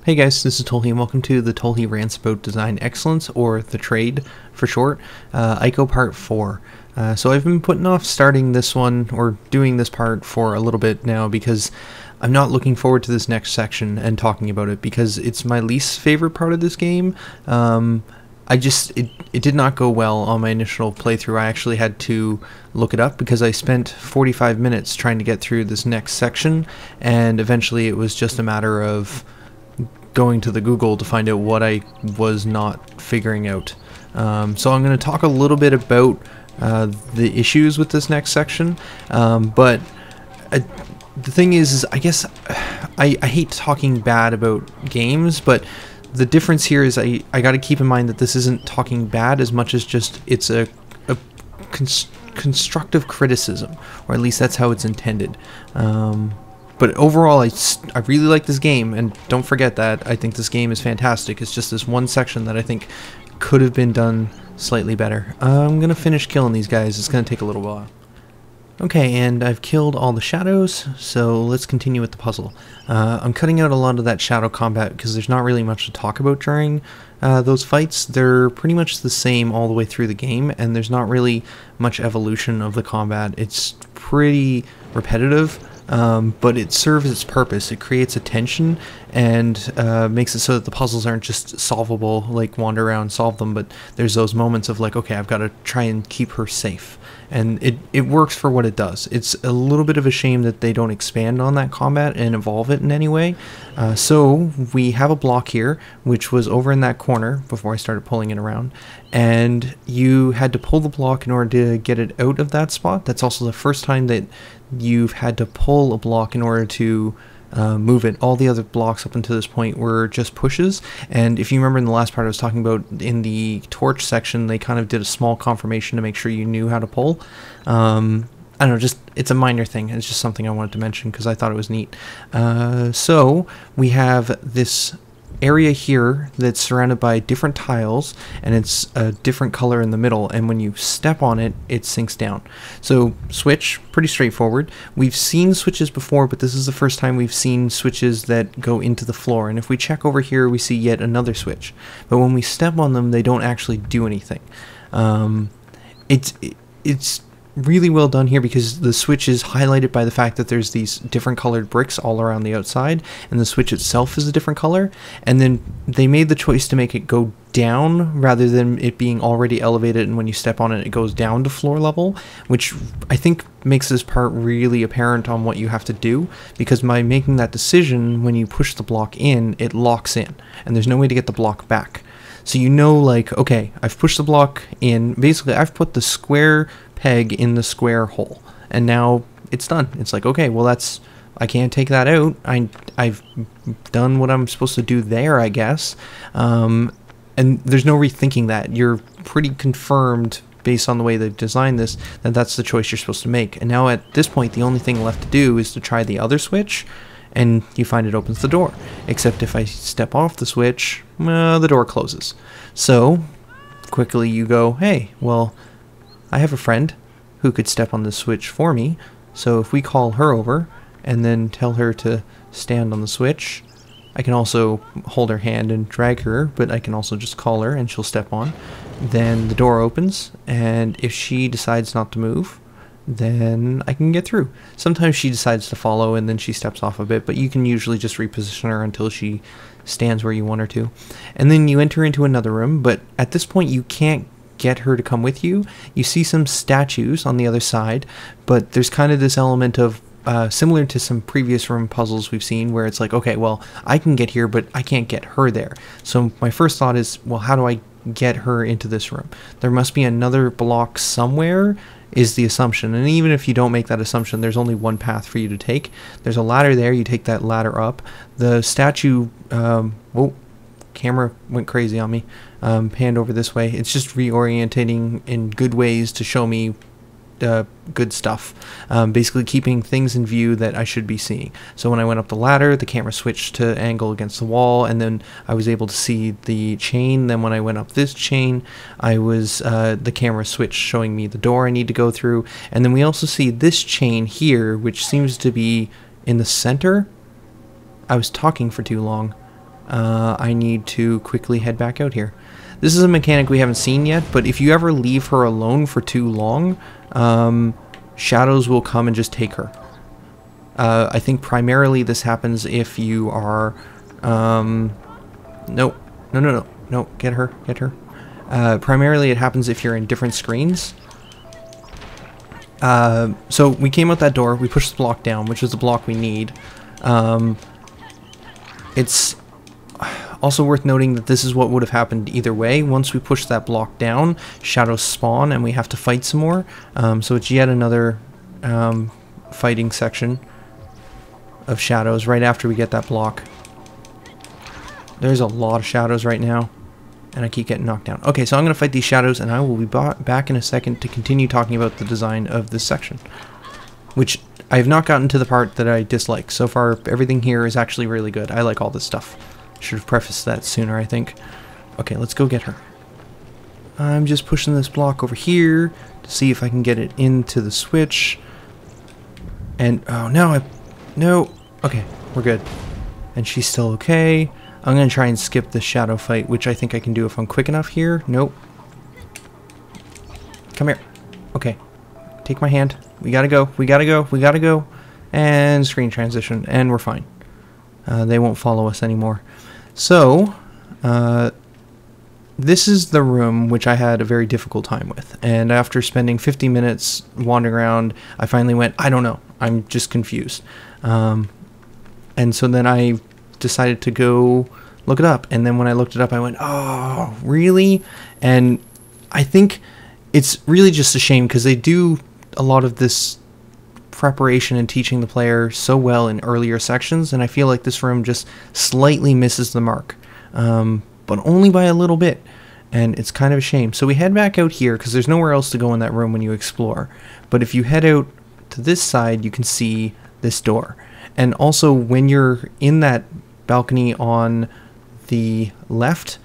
Hey guys, this is TheTolhe and welcome to the TheTolhe Rants About Design Excellence, or the T.R.A.D.E for short, ICO Part 4. So I've been putting off starting this one, or doing this part for a little bit now, because I'm not looking forward to this next section and talking about it, because it's my least favorite part of this game. It did not go well on my initial playthrough. I actually had to look it up because I spent 45 minutes trying to get through this next section, and eventually it was just a matter of going to the Google to find out what I was not figuring out. So I'm going to talk a little bit about the issues with this next section, but the thing is I guess I hate talking bad about games, but the difference here is I got to keep in mind that this isn't talking bad as much as just it's a constructive criticism, or at least that's how it's intended. But overall, I really like this game, and don't forget that I think this game is fantastic. It's just this one section that I think could have been done slightly better. I'm going to finish killing these guys. It's going to take a little while. Okay, and I've killed all the shadows, so let's continue with the puzzle. I'm cutting out a lot of that shadow combat because there's not really much to talk about during those fights. They're pretty much the same all the way through the game, and there's not really much evolution of the combat. It's pretty repetitive. But it serves its purpose. It creates a tension and makes it so that the puzzles aren't just solvable, like wander around, solve them, but there's those moments of like, okay, I've got to try and keep her safe. And it works for what it does. It's a little bit of a shame that they don't expand on that combat and evolve it in any way. So we have a block here, which was over in that corner before I started pulling it around, and you had to pull the block in order to get it out of that spot. That's also the first time that you've had to pull a block in order to move it. All the other blocks up until this point were just pushes, and if you remember in the last part I was talking about in the torch section, they kind of did a small confirmation to make sure you knew how to pull. I don't know, just it's a minor thing. It's just something I wanted to mention because I thought it was neat. So we have this area here that's surrounded by different tiles, and it's a different color in the middle, and when you step on it, it sinks down. So switch, pretty straightforward. We've seen switches before, but this is the first time we've seen switches that go into the floor, and if we check over here we see yet another switch, but when we step on them they don't actually do anything. It's really well done here because the switch is highlighted by the fact that there's these different colored bricks all around the outside, and the switch itself is a different color, and then they made the choice to make it go down rather than it being already elevated, and when you step on it it goes down to floor level, which I think makes this part really apparent on what you have to do, because by making that decision, when you push the block in, it locks in and there's no way to get the block back. So you know, like, okay, I've pushed the block in, basically I've put the square peg in the square hole, and now it's done. It's like, okay, well that's, I can't take that out. I've done what I'm supposed to do there, I guess. And there's no rethinking that. You're pretty confirmed based on the way they've designed this that that's the choice you're supposed to make. And now at this point the only thing left to do is to try the other switch, and you find it opens the door. Except if I step off the switch, the door closes. So quickly you go, hey, well, I have a friend who could step on this switch for me, so if we call her over and then tell her to stand on the switch, I can also hold her hand and drag her, but I can also just call her and she'll step on. Then the door opens, and if she decides not to move, then I can get through. Sometimes she decides to follow and then she steps off a bit, but you can usually just reposition her until she stands where you want her to. And then you enter into another room, but at this point you can't get her to come with you. You see some statues on the other side, but there's kind of this element of similar to some previous room puzzles we've seen, where it's like, okay, well, I can get here, but I can't get her there. So my first thought is, well, how do I get her into this room? There must be another block somewhere, is the assumption. And even if you don't make that assumption, there's only one path for you to take. There's a ladder there. You take that ladder up. The statue, whoa, camera went crazy on me. Panned over this way. It's just reorientating in good ways to show me good stuff, basically keeping things in view that I should be seeing. So when I went up the ladder, the camera switched to angle against the wall, and then I was able to see the chain. Then when I went up this chain, I was the camera switched showing me the door I need to go through. And then we also see this chain here, which seems to be in the center. I was talking for too long. I need to quickly head back out here. This is a mechanic we haven't seen yet, but if you ever leave her alone for too long, shadows will come and just take her. I think primarily this happens if you are... No, get her. Primarily it happens if you're in different screens. So we came out that door, we pushed the block down, which is the block we need. It's also worth noting that this is what would have happened either way. Once we push that block down, shadows spawn and we have to fight some more. So it's yet another fighting section of shadows right after we get that block. There's a lot of shadows right now, and I keep getting knocked down. Okay, so I'm going to fight these shadows, and I will be back in a second to continue talking about the design of this section, which I have not gotten to the part that I dislike. So far, everything here is actually really good. I like all this stuff. Should have prefaced that sooner, I think. Okay, let's go get her. I'm just pushing this block over here to see if I can get it into the switch. And, oh, no. Okay, we're good. And she's still okay. I'm going to try and skip the shadow fight, which I think I can do if I'm quick enough here. Nope. Come here. Okay. Take my hand. We gotta go. And screen transition. And we're fine. They won't follow us anymore. So, this is the room which I had a very difficult time with. And after spending 50 minutes wandering around, I finally went, I don't know. I'm just confused. And so then I decided to go look it up, and then when I looked it up I went, oh really? And I think it's really just a shame because they do a lot of this preparation and teaching the player so well in earlier sections, and I feel like this room just slightly misses the mark, but only by a little bit, and it's kind of a shame. So we head back out here because there's nowhere else to go in that room when you explore, but if you head out to this side you can see this door. And also, when you're in that balcony on the left,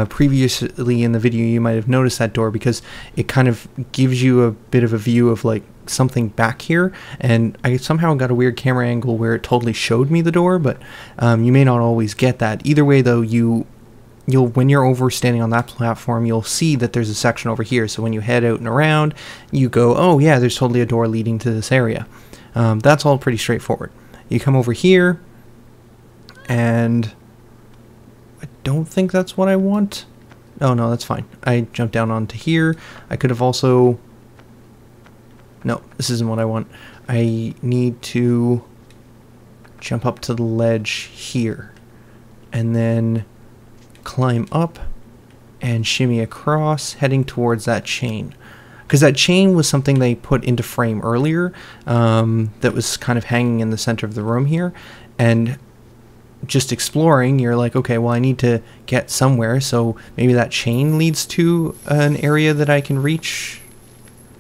previously in the video you might have noticed that door because it kind of gives you a bit of a view of like something back here, and I somehow got a weird camera angle where it totally showed me the door, but you may not always get that. Either way though, you'll when you're over standing on that platform, you'll see that there's a section over here, so when you head out and around you go, oh yeah, there's totally a door leading to this area. That's all pretty straightforward. You come over here, and I don't think that's what I want. Oh no, that's fine. I jumped down onto here. I could have also... No, this isn't what I want. I need to jump up to the ledge here, and then climb up and shimmy across, heading towards that chain. Because that chain was something they put into frame earlier, that was kind of hanging in the center of the room here, and just exploring, you're like, okay, well I need to get somewhere, so maybe that chain leads to an area that I can reach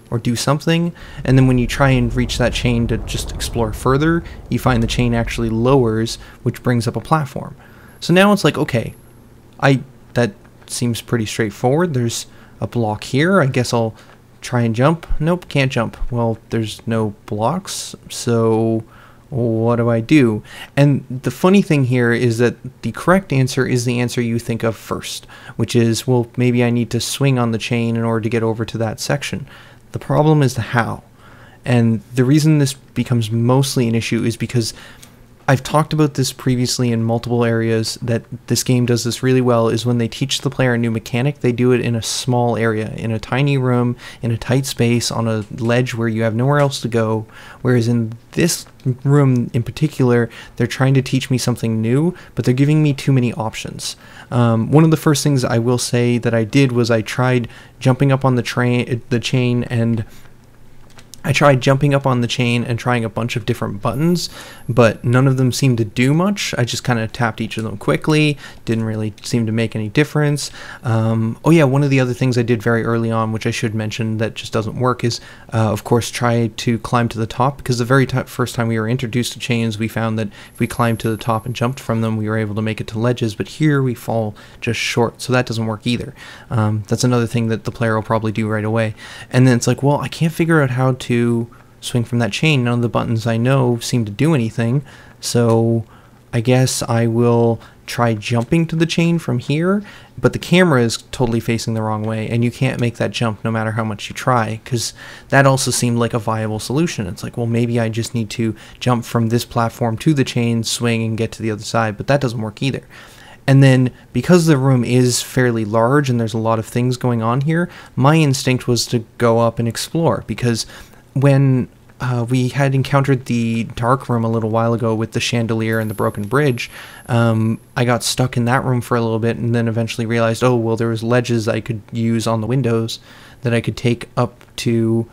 or do something, and then when you try and reach that chain to just explore further, you find the chain actually lowers, which brings up a platform. So now it's like, okay, that seems pretty straightforward. There's a block here, I guess I'll try and jump. Nope, can't jump. Well, there's no blocks, so what do I do? And the funny thing here is that the correct answer is the answer you think of first, which is, well, maybe I need to swing on the chain in order to get over to that section. The problem is the how. And the reason this becomes mostly an issue is because I've talked about this previously in multiple areas, that this game does this really well, is when they teach the player a new mechanic, they do it in a small area, in a tiny room, in a tight space, on a ledge where you have nowhere else to go, whereas in this room in particular, they're trying to teach me something new, but they're giving me too many options. One of the first things I will say that I did was I tried jumping up on the chain and I tried jumping up on the chain and trying a bunch of different buttons, but none of them seemed to do much. I just kind of tapped each of them quickly, didn't really seem to make any difference. Oh yeah, one of the other things I did very early on, which I should mention that just doesn't work, is of course try to climb to the top, because the very first time we were introduced to chains, we found that if we climbed to the top and jumped from them, we were able to make it to ledges, but here we fall just short, so that doesn't work either. That's another thing that the player will probably do right away. And then it's like, well, I can't figure out how to swing from that chain. None of the buttons I know seem to do anything, so I guess I will try jumping to the chain from here, but the camera is totally facing the wrong way, and you can't make that jump no matter how much you try, because that also seemed like a viable solution. It's like, well, maybe I just need to jump from this platform to the chain, swing, and get to the other side, but that doesn't work either. And then, because the room is fairly large and there's a lot of things going on here, my instinct was to go up and explore, because when we had encountered the dark room a little while ago with the chandelier and the broken bridge, I got stuck in that room for a little bit, and then eventually realized, oh, well, there was ledges I could use on the windows that I could take up to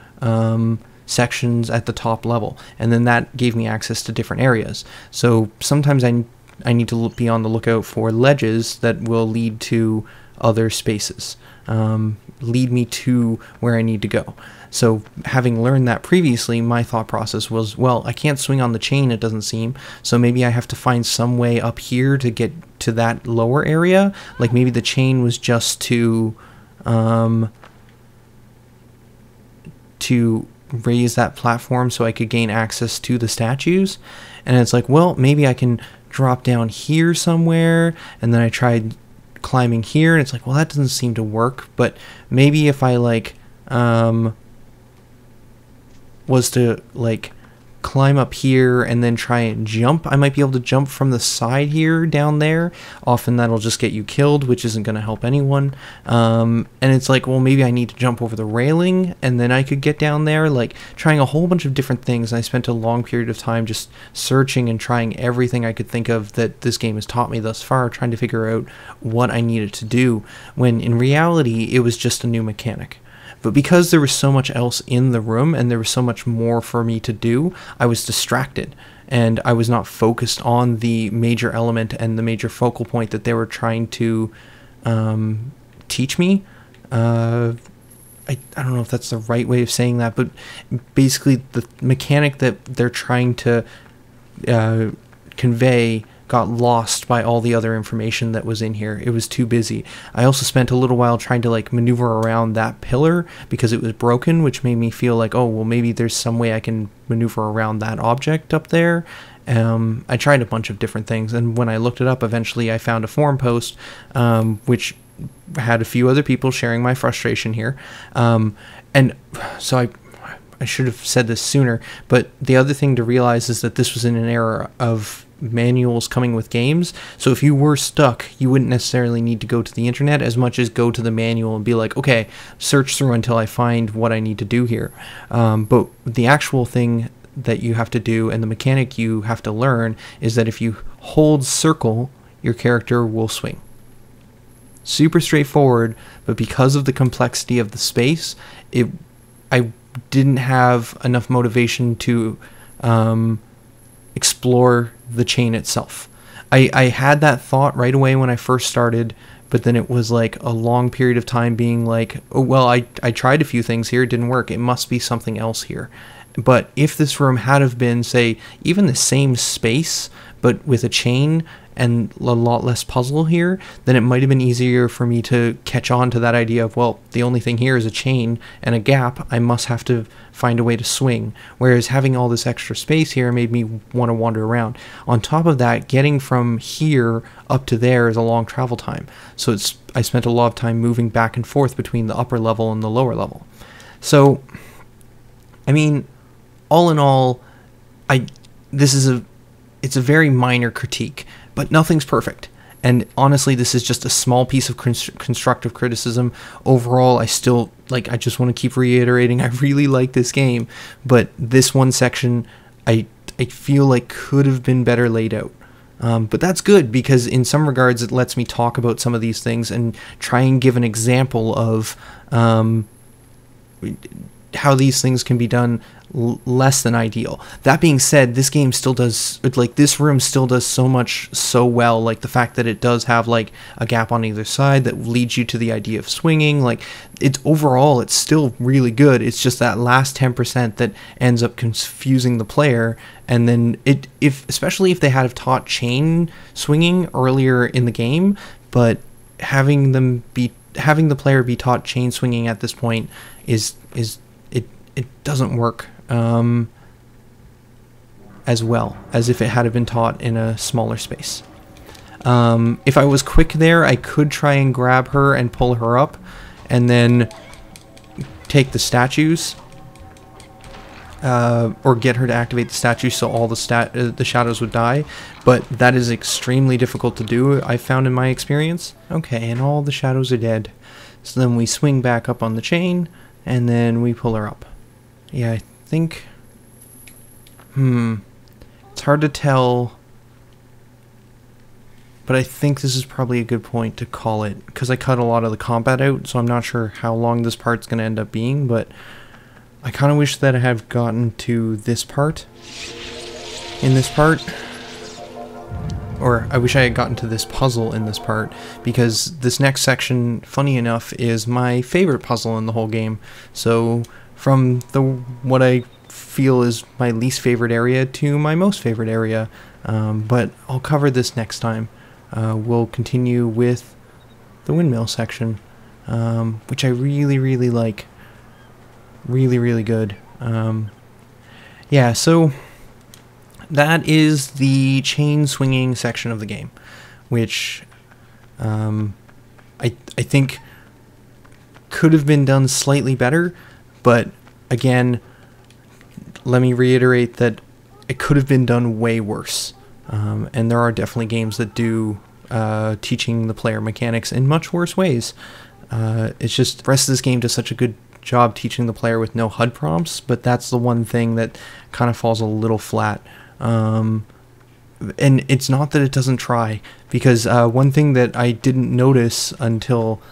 sections at the top level, and then that gave me access to different areas. So sometimes I need to be on the lookout for ledges that will lead to other spaces, lead me to where I need to go. So having learned that previously, my thought process was, well, I can't swing on the chain, it doesn't seem, so maybe I have to find some way up here to get to that lower area. Like maybe the chain was just to raise that platform so I could gain access to the statues. And it's like, well, maybe I can drop down here somewhere, and then I tried climbing here, and it's like, well, that doesn't seem to work, but maybe if I like was to like climb up here and then try and jump, I might be able to jump from the side here down there. Often that'll just get you killed, which isn't going to help anyone. And it's like, well, maybe I need to jump over the railing and then I could get down there, like trying a whole bunch of different things. And I spent a long period of time just searching and trying everything I could think of that this game has taught me thus far, trying to figure out what I needed to do, when in reality it was just a new mechanic. But because there was so much else in the room and there was so much more for me to do, I was distracted and I was not focused on the major element and the major focal point that they were trying to teach me. I don't know if that's the right way of saying that, but basically the mechanic that they're trying to convey got lost by all the other information that was in here. It was too busy. I also spent a little while trying to like maneuver around that pillar because it was broken, which made me feel like, oh, well, maybe there's some way I can maneuver around that object up there. I tried a bunch of different things, and when I looked it up, eventually I found a forum post which had a few other people sharing my frustration here. And so I should have said this sooner, but the other thing to realize is that this was in an era of manuals coming with games, so if you were stuck, you wouldn't necessarily need to go to the internet as much as go to the manual and be like, okay, search through until I find what I need to do here. But the actual thing that you have to do and the mechanic you have to learn is that if you hold circle, your character will swing. Super straightforward, but because of the complexity of the space, I didn't have enough motivation to explore the chain itself. I had that thought right away when I first started, but then it was like a long period of time being like, oh, well, I tried a few things here, it didn't work, it must be something else here. But if this room had have been, say, even the same space, but with a chain and a lot less puzzle here, then it might have been easier for me to catch on to that idea of, well, the only thing here is a chain and a gap, I must have to find a way to swing. Whereas having all this extra space here made me want to wander around. On top of that, getting from here up to there is a long travel time. So I spent a lot of time moving back and forth between the upper level and the lower level. So, I mean, all in all, it's a very minor critique, but nothing's perfect. And honestly, this is just a small piece of constructive criticism. Overall, I just want to keep reiterating, I really like this game, but this one section, I feel like could have been better laid out. But that's good, because in some regards, it lets me talk about some of these things and try and give an example of how these things can be done less than ideal. That being said, this game still does, like, this room still does so much so well, like the fact that it does have like a gap on either side that leads you to the idea of swinging. Like, it's overall, it's still really good. It's just that last 10% that ends up confusing the player. And then especially if they had taught chain swinging earlier in the game, but having the player be taught chain swinging at this point it doesn't work as well as if it had been taught in a smaller space. If I was quick there, I could try and grab her and pull her up, and then take the statues, or get her to activate the statue so all the shadows would die, but that is extremely difficult to do, I found in my experience. Okay, and all the shadows are dead. So then we swing back up on the chain, and then we pull her up. Yeah, I think... It's hard to tell, but I think this is probably a good point to call it, because I cut a lot of the combat out, so I'm not sure how long this part's going to end up being, but I kind of wish that I had gotten to this part, in this part, or I wish I had gotten to this puzzle in this part, because this next section, funny enough, is my favorite puzzle in the whole game. So from what I feel is my least favorite area to my most favorite area, but I'll cover this next time. We'll continue with the windmill section, which I really like. Really good. Yeah, so that is the chain swinging section of the game, which I think could have been done slightly better, but again, let me reiterate that it could have been done way worse. And there are definitely games that do teaching the player mechanics in much worse ways. It's just the rest of this game does such a good job teaching the player with no HUD prompts, but that's the one thing that kind of falls a little flat. And it's not that it doesn't try, because one thing that I didn't notice until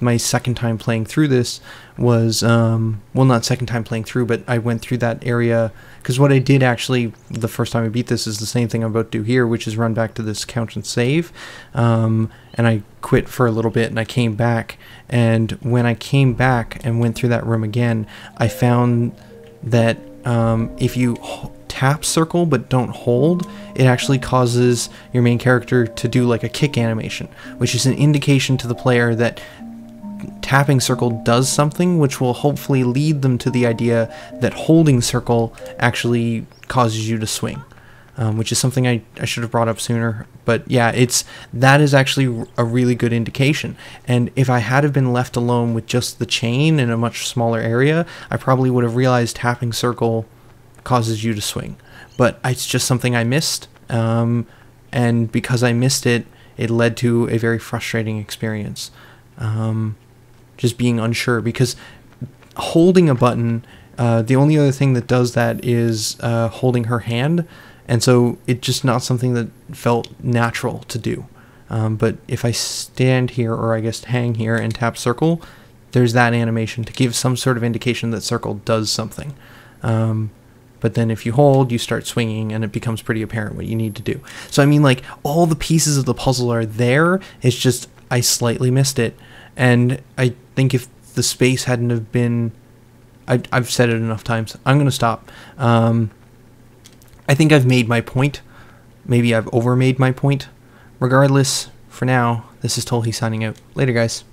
my second time playing through this was, well, not second time playing through, but I went through that area, because what I did actually the first time I beat this is the same thing I'm about to do here, which is run back to this count and save, and I quit for a little bit and I came back, and when I came back and went through that room again, I found that if you tap circle but don't hold, it actually causes your main character to do like a kick animation, which is an indication to the player that tapping circle does something, which will hopefully lead them to the idea that holding circle actually causes you to swing, which is something I should have brought up sooner. But yeah, that is actually a really good indication, and if I had have been left alone with just the chain in a much smaller area, I probably would have realized tapping circle causes you to swing, but it's just something I missed, and because I missed it, it led to a very frustrating experience, just being unsure, because holding a button, the only other thing that does that is holding her hand, and so it's just not something that felt natural to do. But if I stand here, or I guess hang here and tap circle, there's that animation to give some sort of indication that circle does something. But then if you hold, you start swinging, and it becomes pretty apparent what you need to do. So I mean, like, all the pieces of the puzzle are there, it's just I slightly missed it. And I think if the space hadn't have been... I've said it enough times. I'm going to stop. I think I've made my point. Maybe I've overmade my point. Regardless, for now, this is TheTolhe signing out. Later, guys.